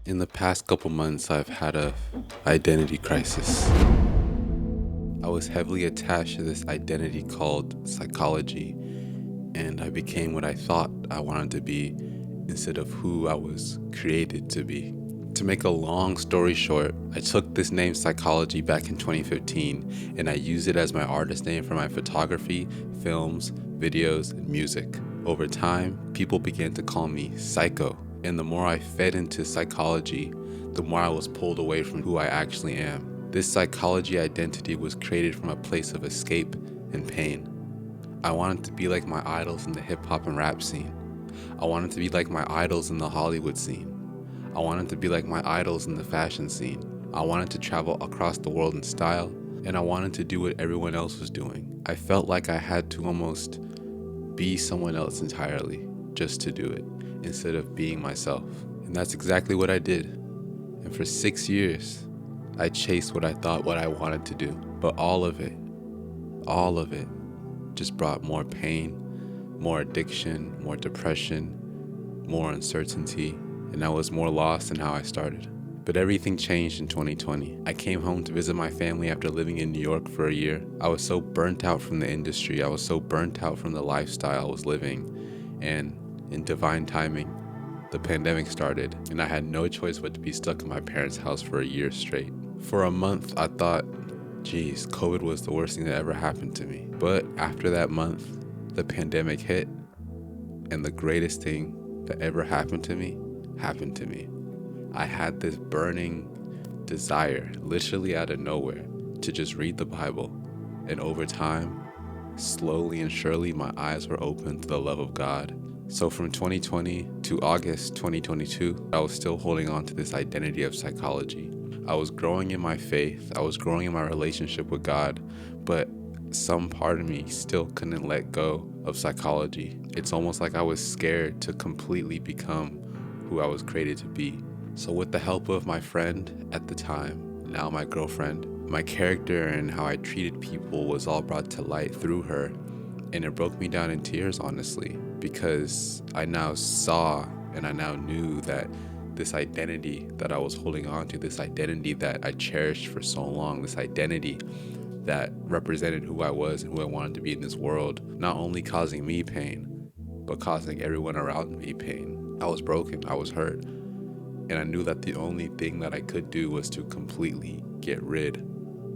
In the past couple months, I've had a identity crisis. I was heavily attached to this identity called psychology, and I became what I thought I wanted to be instead of who I was created to be. To make a long story short, I took this name Sicology back in 2015, and I used it as my artist name for my photography, films, videos, and music. Over time, people began to call me Psycho, and the more I fed into psychology, the more I was pulled away from who I actually am. This psychology identity was created from a place of escape and pain. I wanted to be like my idols in the hip hop and rap scene. I wanted to be like my idols in the Hollywood scene. I wanted to be like my idols in the fashion scene. I wanted to travel across the world in style, and I wanted to do what everyone else was doing. I felt like I had to almost be someone else entirely just to do it, instead of being myself. And that's exactly what I did. And for 6 years, I chased what I thought what I wanted to do. But all of it just brought more pain, more addiction, more depression, more uncertainty, and I was more lost in how I started. But everything changed in 2020. I came home to visit my family after living in New York for a year. I was so burnt out from the industry. I was so burnt out from the lifestyle I was living. And in divine timing, the pandemic started, and I had no choice but to be stuck in my parents' house for a year straight. For a month, I thought, geez, COVID was the worst thing that ever happened to me. But after that month, the pandemic hit, and the greatest thing that ever happened to me happened to me. I had this burning desire, literally out of nowhere, to just read the Bible. And over time, slowly and surely, my eyes were opened to the love of God. So from 2020 to August 2022, I was still holding on to this identity of psychology. I was growing in my faith, I was growing in my relationship with God, but some part of me still couldn't let go of psychology. It's almost like I was scared to completely become who I was created to be. So with the help of my friend at the time, now my girlfriend, my character and how I treated people was all brought to light through her. And it broke me down in tears, honestly, because I now saw and I now knew that this identity that I was holding on to, this identity that I cherished for so long, this identity that represented who I was and who I wanted to be in this world, not only causing me pain, but causing everyone around me pain. I was broken, I was hurt, and I knew that the only thing that I could do was to completely get rid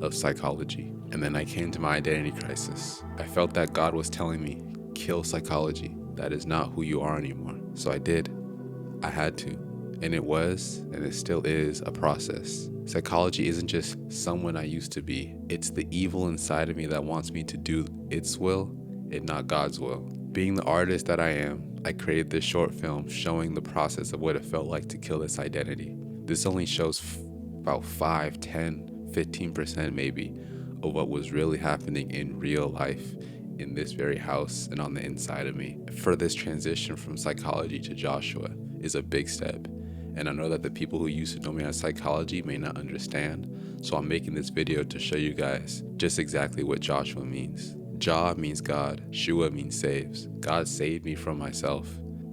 of psychology. And then I came to my identity crisis. I felt that God was telling me, kill psychology. That is not who you are anymore. So I did. I had to. And it was, and it still is, a process. Psychology isn't just someone I used to be. It's the evil inside of me that wants me to do its will and not God's will. Being the artist that I am, I created this short film showing the process of what it felt like to kill this identity. This only shows about 5, 10, 15% maybe of what was really happening in real life in this very house and on the inside of me. For this transition from psychology to Joshua is a big step. And I know that the people who used to know me as psychology may not understand. So I'm making this video to show you guys just exactly what Joshua means. Jah means God, Shua means saves. God saved me from myself.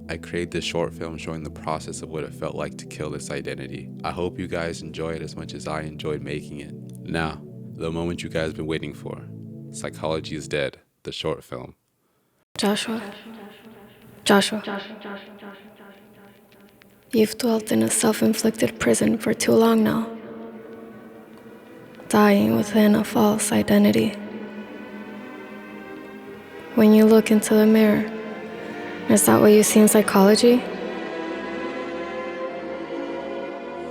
I created this short film showing the process of what it felt like to kill this identity. I hope you guys enjoy it as much as I enjoyed making it. Now, the moment you guys have been waiting for. Psychology is Dead, the short film. Joshua. You've dwelt in a self-inflicted prison for too long now, dying within a false identity. When you look into the mirror, is that what you see in psychology?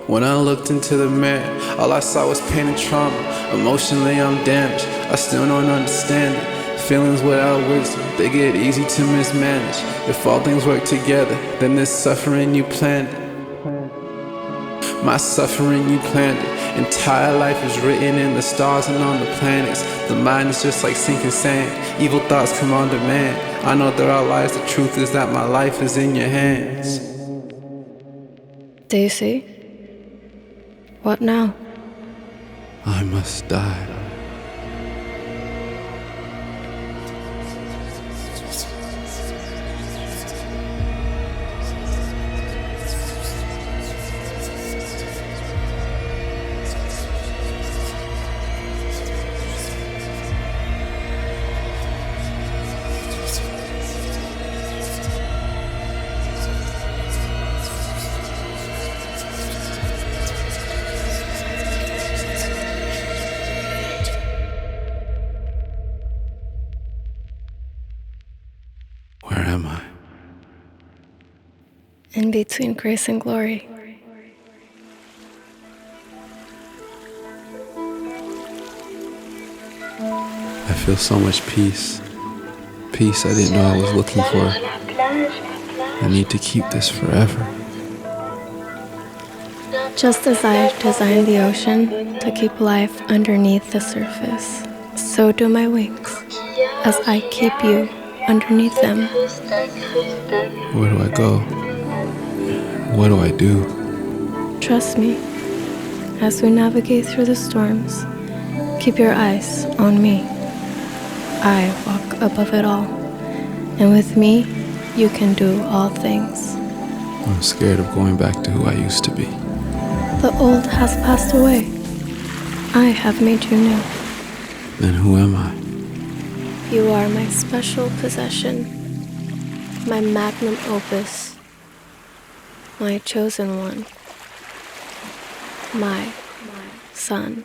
When I looked into the mirror, all I saw was pain and trauma. Emotionally, I'm damaged. I still don't understand it. Feelings without wisdom, they get easy to mismanage. If all things work together, then this suffering you planned it. My suffering you planned it. Entire life is written in the stars and on the planets. The mind is just like sinking sand. Evil thoughts come on demand. I know there are lies, the truth is that my life is in your hands. Do you see? What now? I must die. in between grace and glory. I feel so much peace. Peace I didn't know I was looking for. I need to keep this forever. Just as I've designed the ocean to keep life underneath the surface, so do my wings, as I keep you underneath them. Where do I go? What do I do? Trust me, as we navigate through the storms, keep your eyes on me. I walk above it all, and with me, you can do all things. I'm scared of going back to who I used to be. The old has passed away. I have made you new. Then who am I? You are my special possession, my magnum opus, my chosen one, my son.